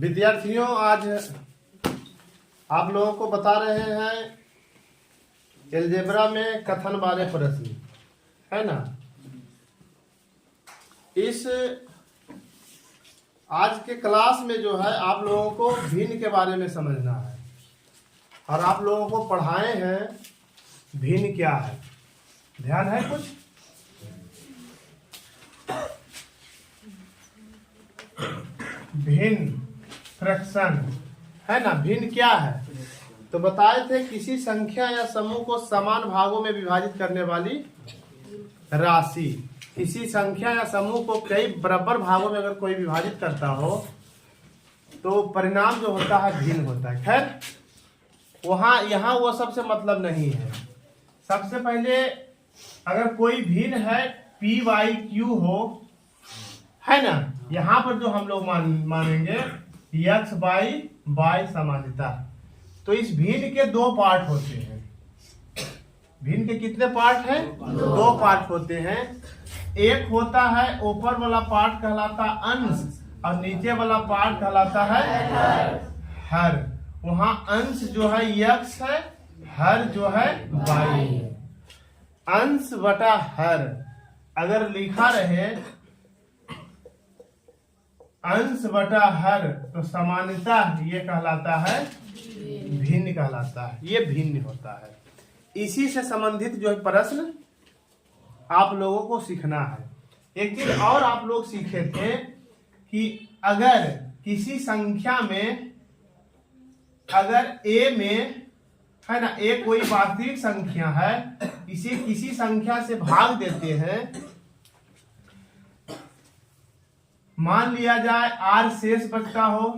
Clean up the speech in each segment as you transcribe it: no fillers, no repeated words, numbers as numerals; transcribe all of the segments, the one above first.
विद्यार्थियों, आज आप लोगों को बता रहे हैं एलजेब्रा में कथन वाले प्रश्न, है ना। इस आज के क्लास में जो है आप लोगों को भिन्न के बारे में समझना है और आप लोगों को पढ़ाए हैं भिन्न क्या है। ध्यान है कुछ? भिन्न फ्रैक्शन, है ना। भिन्न क्या है तो बताए थे, किसी संख्या या समूह को समान भागों में विभाजित करने वाली राशि। किसी संख्या या समूह को कई बराबर भागों में अगर कोई विभाजित करता हो तो परिणाम जो होता है भिन्न होता है। खैर यहाँ वो सबसे मतलब नहीं है। सबसे पहले अगर कोई भिन्न है पी वाई क्यू हो, है ना, यहाँ पर जो हम लोग मानेंगे यक्स बाई बाई समानता। तो इस भिन्न के दो पार्ट होते हैं। भिन्न के कितने पार्ट हैं? दो पार्ट होते हैं। एक होता है ऊपर वाला पार्ट कहलाता अंश और नीचे वाला पार्ट कहलाता है हर। वहां अंश जो है यक्स है, हर जो है बाई है। अंश बटा हर अगर लिखा रहे अंश बटा हर तो समानता ये कहलाता है भिन्न कहलाता है। ये भिन्न होता है। इसी से संबंधित जो है प्रश्न आप लोगों को सीखना है। एक चीज और आप लोग सीखे थे कि अगर किसी संख्या में, अगर a में, है ना, a कोई वास्तविक संख्या है, इसे किसी संख्या से भाग देते हैं, मान लिया जाए r शेष बचता हो,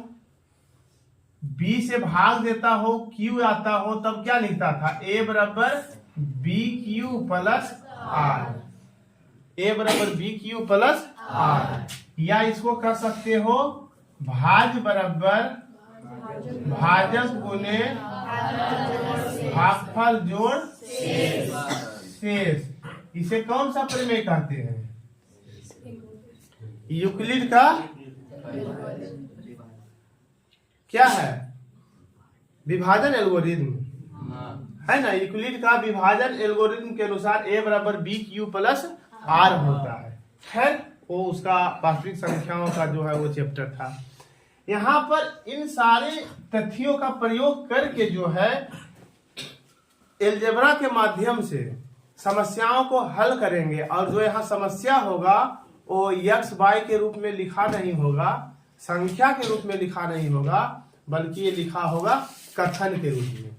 b से भाग देता हो, q आता हो, तब क्या लिखता था? a बराबर B Q plus R. a बराबर बी क्यू प्लस आर। या इसको कर सकते हो भाज बराबर भाजक गुने भागफल जोड़ शेष। इसे कौन सा प्रमेय कहते हैं? यूक्लिड का क्या है? विभाजन एल्गोरिथम, है ना। यूक्लिड का विभाजन एल्गोरिथम के अनुसार a बराबर बी क्यू प्लस आर होता है। खैर वो उसका वास्तविक संख्याओं का जो है वो चैप्टर था। यहाँ पर इन सारे तथ्यों का प्रयोग करके जो है एलजेब्रा के माध्यम से समस्याओं को हल करेंगे। और जो यहाँ समस्या होगा वो यक्स बाई के रूप में लिखा नहीं होगा, संख्या के रूप में लिखा नहीं होगा, बल्कि ये लिखा होगा कथन के रूप में।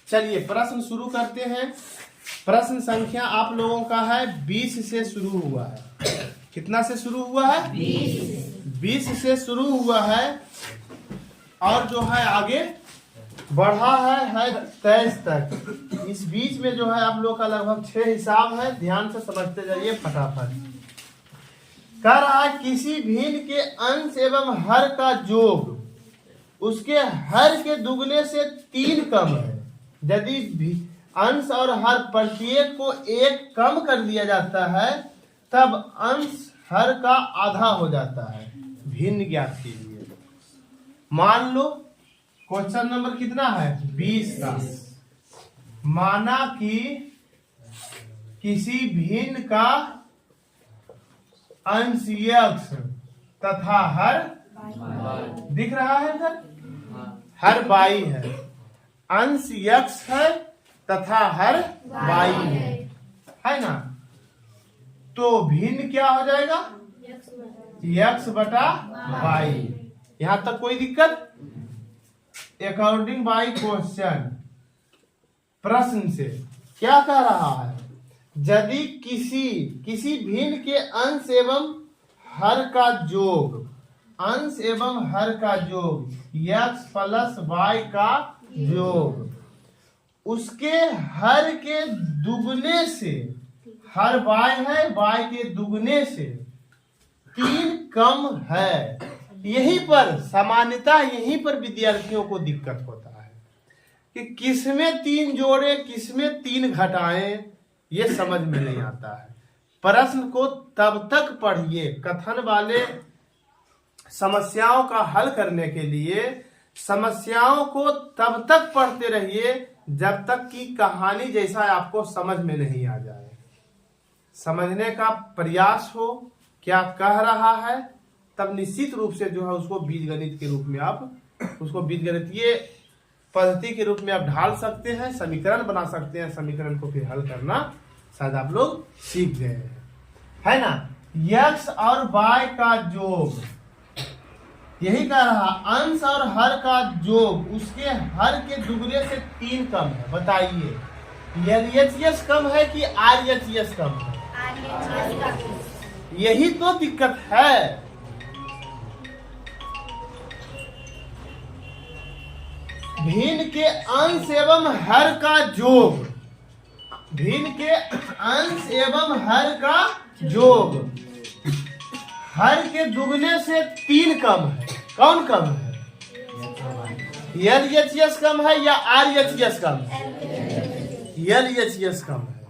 चलिए प्रश्न शुरू करते हैं। प्रश्न संख्या आप लोगों का है 20 से शुरू हुआ है। कितना से शुरू हुआ है? 20 से शुरू हुआ है और जो है आगे बढ़ा है 23 तक। इस बीच में जो है आप लोग का लगभग 6 हिसाब है। ध्यान से समझते जाइए फटाफट। कह रहा है किसी भिन्न के अंश एवं हर का योग उसके हर के दुगने से 3 कम है। यदि अंश और हर प्रत्येक को 1 कम कर दिया जाता है तब अंश हर का आधा हो जाता है। भिन्न ज्ञात कीजिए। मान लो क्वेश्चन नंबर कितना है? 20 का। माना कि किसी भिन्न का अंश यक्स तथा हर दिख रहा है इधर, हर बाई है। अंश यक्स है तथा हर बाई है ना। तो भिन्न क्या हो जाएगा? यक्स बटा बाई। यहां तक कोई दिक्कत? अकॉर्डिंग बाई क्वेश्चन, प्रश्न से क्या कह रहा है? यदि किसी भिन्न के अंश एवं हर का योग, अंश एवं हर का योग यक्स प्लस वाई का योग उसके हर के दुगने से, हर वाई है, वाई के दुगने से 3 कम है। यहीं पर सामान्यता, यहीं पर विद्यार्थियों को दिक्कत होता है कि किसमें 3 जोड़े, किसमें 3 घटाएं, ये समझ में नहीं आता है। प्रश्न को तब तक पढ़िए, कथन वाले समस्याओं का हल करने के लिए समस्याओं को तब तक पढ़ते रहिए जब तक कि कहानी जैसा आपको समझ में नहीं आ जाए। समझने का प्रयास हो क्या कह रहा है, तब निश्चित रूप से जो है उसको बीजगणित के रूप में आप उसको बीजगणितीय पद्धति के रूप में आप ढाल सकते हैं, समीकरण बना सकते हैं, समीकरण को फिर हल करना शायद आप लोग सीख गए हैं, है ना। यक्स और वाई का योग, यही कह रहा अंश और हर का योग उसके हर के दुगने से 3 कम है। बताइए LHS कम है कि RHS कम है? यही तो दिक्कत है। भिन्न के अंश एवं हर का योग, भिन्न के अंश एवं हर का योग हर के दुगने से 3 कम है। कौन कम है? LHS कम है या RHS कम है? LHS कम है।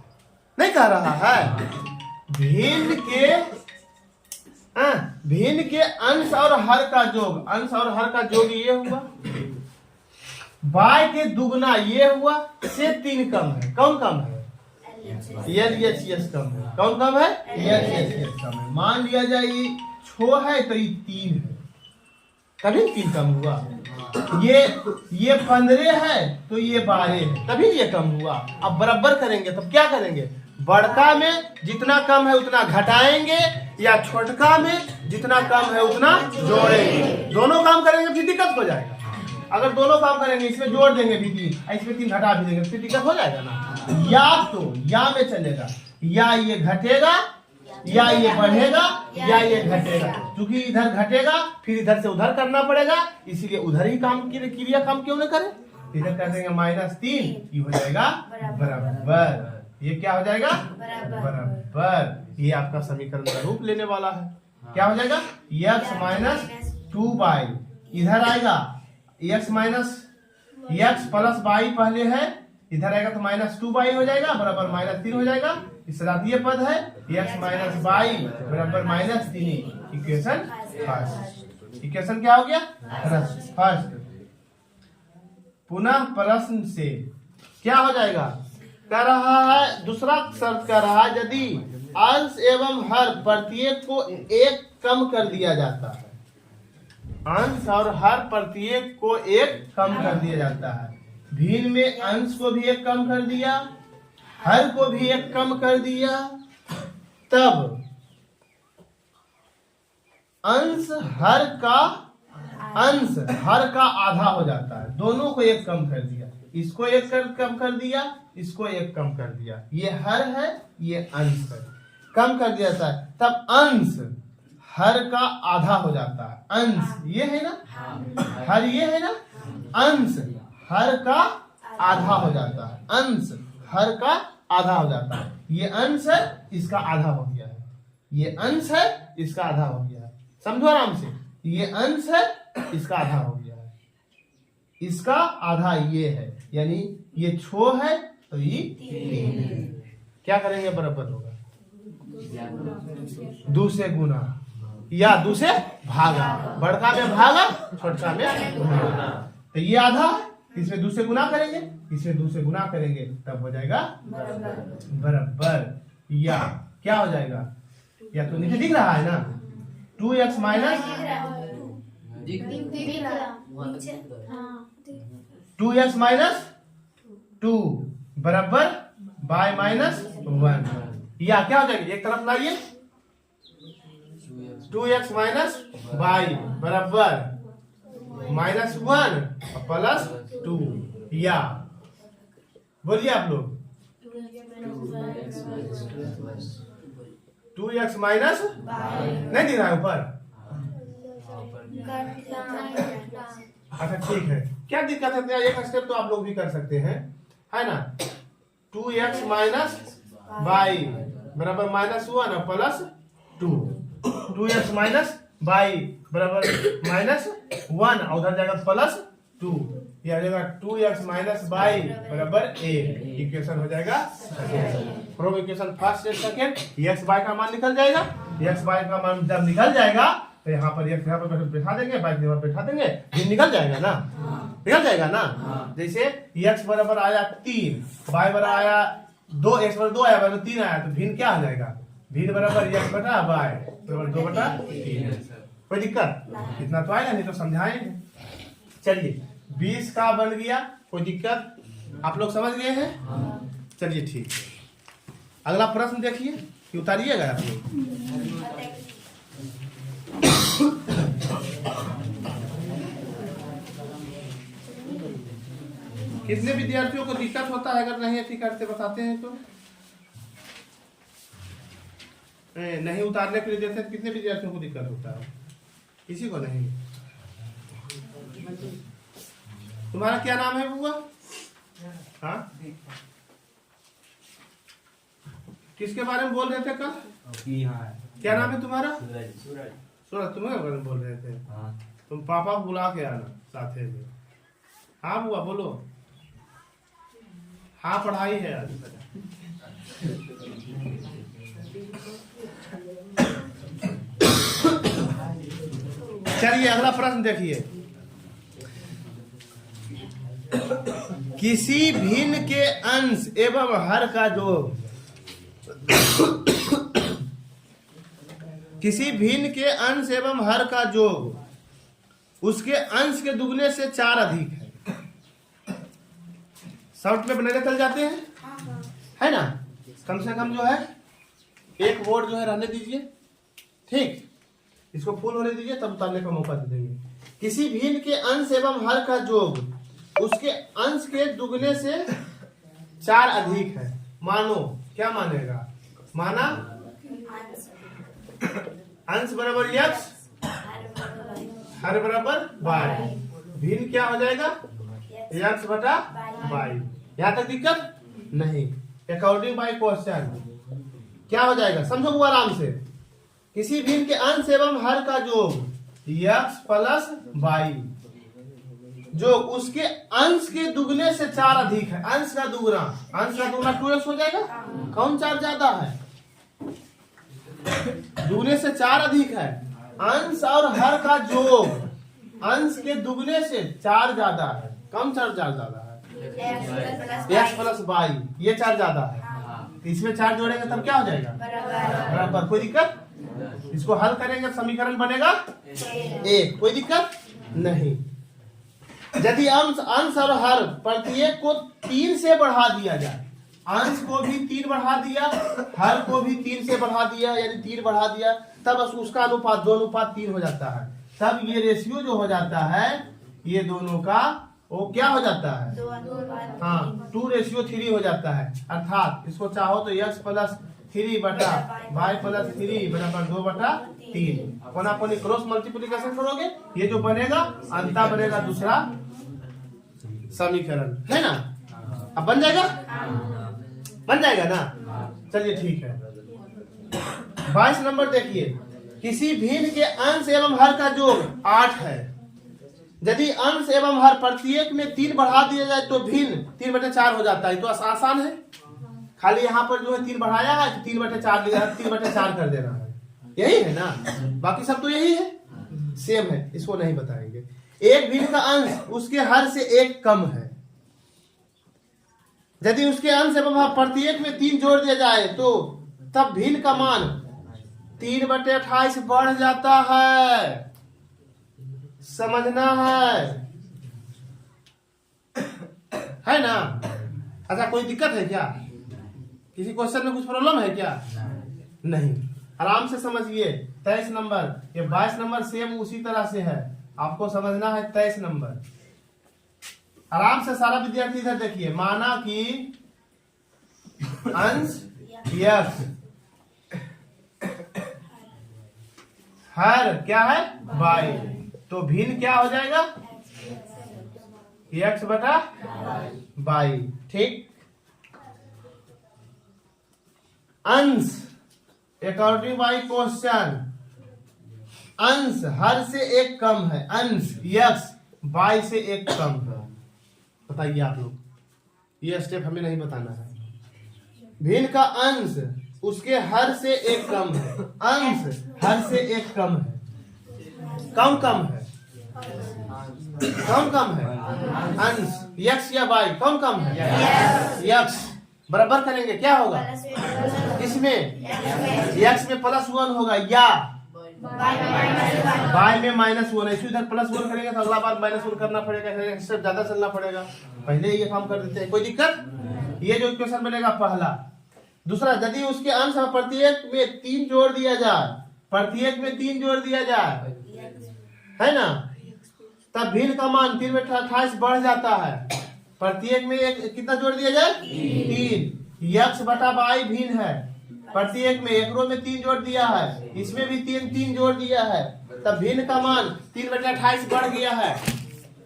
नहीं कह रहा है भिन्न के अंश और हर का योग, अंश और हर का योग ये हुआ, बाय के दुगना ये हुआ से 3 कम है। कौन कम है? LHS कम है। कौन कम है? LHS कम है। मान लिया जाए ये 6 है तो ये 3 है, तभी 3 कम हुआ। ये 15 है तो ये 12 है, तभी ये कम हुआ। अब बराबर करेंगे तब क्या करेंगे? बड़का में जितना कम है उतना घटाएंगे या छोटका में जितना कम है उतना जोड़ेंगे। दोनों काम करेंगे फिर दिक्कत हो जाएगा। अगर दोनों काम करेंगे, इसमें जोड़ देंगे भी 3, इसमें 3 घटा भी देंगे, फिर दिक्कत हो जाएगा ना। या तो या में चलेगा, या ये घटेगा या ये बढ़ेगा या ये घटेगा। क्योंकि इधर घटेगा फिर इधर से उधर करना पड़ेगा, इसीलिए उधर ही काम की क्रिया काम क्यों न करें। इधर कर देंगे -3, ये हो जाएगा बराबर। ये क्या हो जाएगा? बराबर। ये आपका समीकरण का रूप लेने वाला है। क्या हो जाएगा? x - 2y इधर आएगा, x प्लस y पहले है, इधर आएगा तो -2y हो जाएगा बराबर -3 हो जाएगा। इस रातीय पद है x - y बराबर -3। Equation first. इक्वेशन क्या हो गया? फर्स्ट। पुनः प्रश्न से क्या हो जाएगा? कह रहा है दूसरा शर्त कह रहा है यदि अंश एवं हर प्रत्येक को 1 कम कर दिया जाता है, अंश और हर प्रत्येक को 1 कम कर दिया जाता है। भिन्न में अंश को भी 1 कम कर दिया, हर को भी 1 कम कर दिया, तब अंश हर का आधा हो जाता है। दोनों को 1 कम कर दिया, इसको 1 कम कर दिया, इसको 1 कम कर दिया। ये हर है, ये अंश है, कम कर दिया जाता है, तब अंश हर का आधा हो जाता है। अंश ये है ना, हर ये है ना, अंश हर का आधा हो जाता है। अंश हर का आधा हो जाता है। ये अंश है, इसका आधा हो गया है। ये अंश है, इसका आधा हो गया है। समझो आराम से। ये अंश है, इसका आधा हो गया है, इसका आधा ये है, यानी ये 6 है तो ये 3 है। क्या करेंगे? बराबर होगा 2 से गुना या 2 से भागा। बड़का में भागा, छोटका में गुना। तो ये आधा, इसमें 2 से गुना करेंगे, इसमें 2 से गुना करेंगे, तब हो जाएगा बराबर। या क्या हो जाएगा? या तो नीचे दिख रहा है ना, 2x माइनस 2x माइनस 2 बराबर y माइनस 1। या क्या हो जाएगा? एक तरफ लाइए, 2x माइनस y बराबर -1 प्लस 2। या बोलिए आप लोग, 2x माइनस नहीं दिख रहा है ऊपर? अच्छा ठीक है, क्या दिक्कत है? एक स्टेप तो आप लोग भी कर सकते हैं, है ना। 2x माइनस y बराबर -1 प्लस 2। 2x माइनस y बराबर -1 और उधर जाएगा +2। यह आ जाएगा 2x माइनस y बराबर 1। इक्वेशन हो जाएगा फ्रॉम इक्वेशन फर्स्ट से सेकंड। x y का मान निकल जाएगा। x y का मान जब निकल जाएगा तो यहाँ पर यहाँ पर बैठा देंगे, बाई यहाँ पर बैठा देंगे, भिन्न निकल जाएगा ना, निकल जाएगा ना। जैसे x बराबर आया 3, y बराबर आया 2, x बराबर 2 आया, बराबर 3 आया, तो भिन्न क्या हो जाएगा, भिन्न बराबर x बटा y बराबर 2 बटा 3। कोई दिक्कत? इतना तो आएगा, नहीं तो समझाएंगे। चलिए 20 का बन गया, कोई दिक्कत? आप लोग समझ गए हैं? चलिए ठीक है। अगला प्रश्न देखिए कि उतारिएगा आप लोग। कितने विद्यार्थियों को दिक्कत होता है अगर नहीं अच्छी करते बताते हैं तो? नहीं उतारने के लिए देते हैं, कितने विद्यार्थियों को दिक्कत होता है? किसी को नहीं। तुम्हारा क्या नाम है बुआ? हाँ, किसके बारे में बोल रहे थे कल? क्या नाम है तुम्हारा? सूरज। तुम्हारे बारे में बोल रहे थे। तुम पापा को बुला के आना साथे में। हाँ बुआ बोलो। हाँ पढ़ाई है आज। चलिए अगला प्रश्न देखिए। किसी भिन्न के अंश एवं हर का योग, किसी भिन्न के अंश एवं हर का योग उसके अंश के दुगने से 4 अधिक है। शॉर्ट में बनाने चल जाते हैं, है ना? कम से कम जो है एक वर्ड जो है रहने दीजिए, ठीक, इसको फुल होने दीजिए, तब उतारने का मौका दे देंगे। किसी भिन्न के अंश एवं हर का योग उसके अंश के दुगने से 4 अधिक है। मानो, क्या मानेगा? माना अंश बराबर x, हर बराबर y, भिन्न क्या हो जाएगा? x बटा y। यहाँ तक दिक्कत नहीं। अकॉर्डिंग बाय क्वेश्चन क्या हो जाएगा, समझो वो आराम से। किसी भिन्न के अंश एवं हर का योग x प्लस y, जो उसके अंश के दुगने से 4 अधिक है। अंश का दुगना, अंश का दुगना 2x हो जाएगा। कौन 4 ज्यादा है? दुगने से 4 अधिक है। अंश और हर का योग अंश के दुगने से 4 ज्यादा है। कम 4 ज्यादा है, x प्लस y, ये 4 ज्यादा है। इसमें 4 जोड़ेंगे तब क्या हो जाएगा? बराबर। कोई दिक्कत? इसको हल करेंगे समीकरण बनेगा 1। कोई दिक्कत नहीं। यदि अंश और हर प्रत्येक को 3 से बढ़ा दिया जाए, अंश को भी 3 बढ़ा दिया, हर को भी 3 से बढ़ा दिया, यानी 3 बढ़ा दिया, तब उसका अनुपात 2:3 हो जाता है। तब ये रेशियो जो हो जाता है ये दोनों का, वो क्या हो जाता है? 2:3 हो जाता है। अर्थात इसको चाहो तो x प्लस 3 बटा y प्लस 3 बराबर 2/3। कोना क्रॉस मल्टीप्लिकेशन करोगे, ये जो बनेगा अंतर बनेगा दूसरा समीकरण, है ना? अब बन जाएगा, बन जाएगा ना? चलिए ठीक है। 22 नंबर देखिए। किसी भिन्न के अंश एवं हर का योग 8 है। यदि अंश एवं हर प्रत्येक में 3 बढ़ा दिया जाए तो भिन्न 3/4 हो जाता है। तो आसान है, खाली यहाँ पर जो है 3 बढ़ाया है तो 3/4 लिया, 3/4 कर देना है। यही है ना? बाकी सब तो यही है, सेम है, इसको नहीं बताएंगे। एक भिन्न का अंश उसके हर से 1 कम है। यदि उसके अंश एवं हर प्रत्येक में 3 जोड़ दिया जाए तो तब भिन्न का मान 3/28 बढ़ जाता है। समझना है ना? अच्छा कोई दिक्कत है क्या? किसी क्वेश्चन में कुछ प्रॉब्लम है क्या? नहीं, आराम से समझिए। 23 नंबर, ये 22 नंबर सेम उसी तरह से है, आपको समझना है। 23 नंबर आराम से सारा विद्यार्थी इधर देखिए। माना कि अंश x, हर क्या है? y, तो भिन्न क्या हो जाएगा? x बटा y, ठीक। अंश अकॉर्डिंग बाय क्वेश्चन, अंश हर से 1 कम है। अंश x y से 1 कम है। बताइए आप लोग, ये स्टेप हमें नहीं बताना है। भिन्न का अंश उसके हर से 1 कम है। अंश हर से 1 कम है। कम कम है, कम कम है, अंश यक्स या वाई कम कम है, यक्स बराबर करेंगे क्या होगा इसमें, यक्स में +1 होगा या वाई में -1 है। इधर +1 करेंगे तो अगला बार -1 करना पड़ेगा, इससे ज्यादा चलना पड़ेगा, पहले ये काम कर देते हैं, कोई दिक्कत। ये जो इक्वेशन बनेगा पहला। दूसरा, यदि उसके अंश में प्रत्येक में 3 जोड़ दिया जाए, प्रत्येक में 3 जोड़ दिया जाए, है ना, तब भिन्न का मान 3 में 28 बढ़ जाता है। प्रत्येक में एक कितना जोड़ दिया जाए 3, यक्स बटा वाई भिन्न है, प्रत्येक में एक रो में 3 जोड़ दिया है, इसमें भी 3 जोड़ दिया है, तब भिन्न का मान 3/28 बढ़ गया है,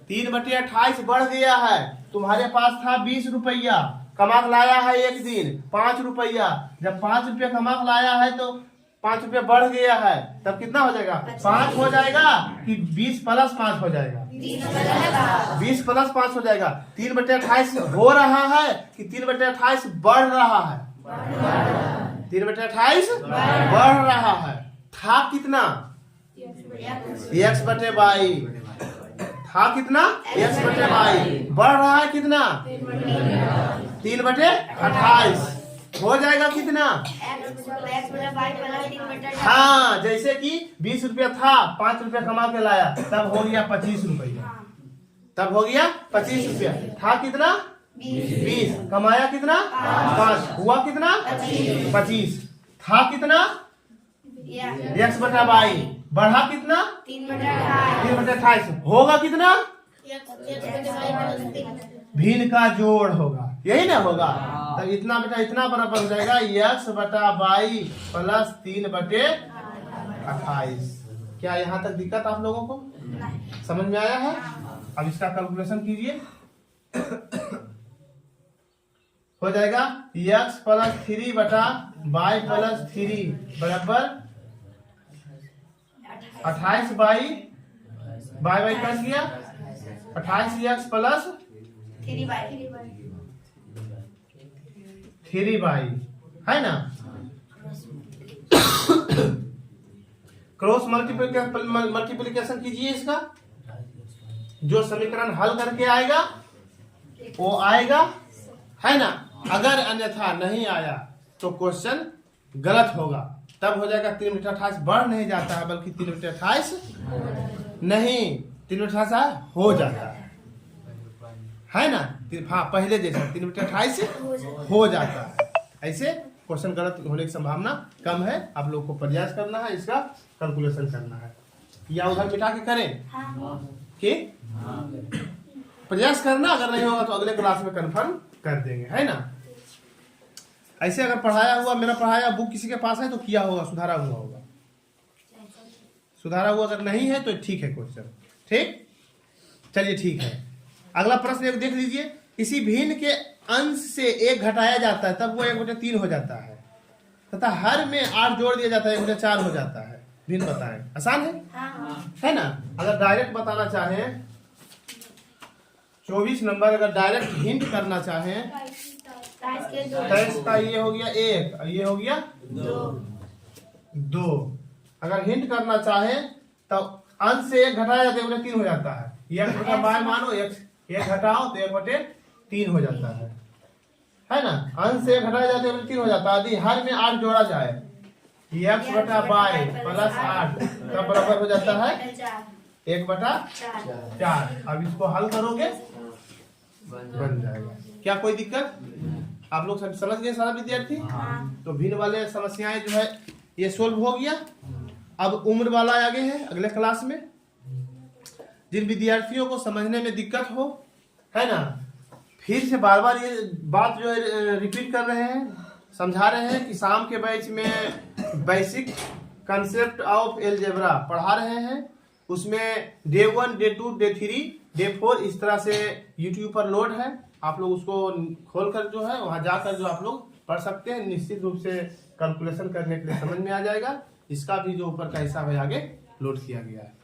3/28 बढ़ गया है। तुम्हारे पास था 20 रुपया, कमा के लाया है एक दिन 5 रुपया, जब 5 रुपया कमा के लाया है तो 5 रुपया बढ़ गया है, तब कितना हो जाएगा 5 हो जाएगा कि 20 + 5 हो जाएगा, 20 + 5 हो जाएगा। 3/28 हो रहा है कि 3/28 बढ़ रहा है, 3/28 बढ़ रहा है। था कितना x/y, था कितना x/y, बढ़ रहा है कितना 3/28, हो जाएगा कितना, हाँ, जैसे कि 20 रुपया था, 5 रुपया कमा के लाया, तब हो गया 25 रुपया, तब हो गया 25 रुपया। था कितना 20, कमाया कितना 5, हुआ कितना 25। था कितना x/y, बढ़ा कितना 3/28, होगा कितना भिन्न का जोड़ होगा, यही ना होगा। तो इतना बेटा इतना बराबर हो जाएगा x/y + 3/28। क्या यहाँ तक दिक्कत आप लोगों को समझ में आया है? अब इसका कैलकुलेशन कीजिए, हो जाएगा x + 3/y + 3 बराबर 28 बाई कट गया 28x + 3y, है ना। क्रॉस मल्टीप्लिकेशन कीजिए इसका, जो समीकरण हल करके आएगा वो आएगा, है ना। अगर अन्यथा नहीं आया तो क्वेश्चन गलत होगा, तब हो जाएगा 3/28 बढ़ नहीं जाता है, बल्कि 3/28 नहीं 3/28 हो जाता है ना। हाँ, पहले जैसा 3/28 हो जाता है, ऐसे क्वेश्चन गलत होने की संभावना कम है। आप लोग को प्रयास करना है, इसका कैलकुलेशन करना है, या उधर मिटा के करें कि प्रयास करना, अगर नहीं होगा तो अगले क्लास में कंफर्म कर देंगे, है ना। ऐसे अगर पढ़ाया हुआ, मेरा पढ़ाया बुक किसी के पास है तो किया होगा, सुधारा हुआ होगा, सुधारा हुआ अगर नहीं है तो ठीक है क्वेश्चन, ठीक। चलिए ठीक है, अगला प्रश्न एक देख लीजिए। किसी भिन्न के अंश से 1 घटाया जाता है, तब वो 1/3 हो जाता है, तथा हर में 8 जोड़ दिया जाता है, 1/4 हो जाता है। भिन्न बताएं, आसान है ना। अगर डायरेक्ट बताना चाहें 24 नंबर, अगर डायरेक्ट हिंट करना चाहें तो इसका ये हो गया 1 और ये हो गया 2। अगर हिंट करना चाहे तो अंश से 1 घटाया जाता है 1/3 हो जाता है। x/y मानो 1 घटाओ तो 1/3 हो जाता है ना। अंश से 1 घटाया जाता है 1/3 हो जाता है। यदि हर में 8 जोड़ा जाए, x/y + 8 का बराबर हो जाता है 1/4। अब इसको हल करोगे बन जाएगा। क्या कोई दिक्कत? आप लोग सब समझ गए सारा विद्यार्थी? तो भिन्न वाले समस्याएं जो है ये सोल्व हो गया। अब उम्र वाला आगे है अगले क्लास में। जिन विद्यार्थियों को समझने में दिक्कत हो, है ना, फिर से बार बार ये बात जो है रिपीट कर रहे हैं, समझा रहे हैं कि शाम के बैच में बेसिक कंसेप्ट ऑफ अलजेब्रा पढ़ा रहे हैं। उसमें डे 1, डे 2, डे 3, डे 4 इस तरह से यूट्यूब पर लोड है। आप लोग उसको खोलकर जो है वहां जाकर जो आप लोग पढ़ सकते हैं। निश्चित रूप से कैलकुलेशन करने के लिए समझ में आ जाएगा। इसका भी जो ऊपर का हिसाब है आगे लोड किया गया है।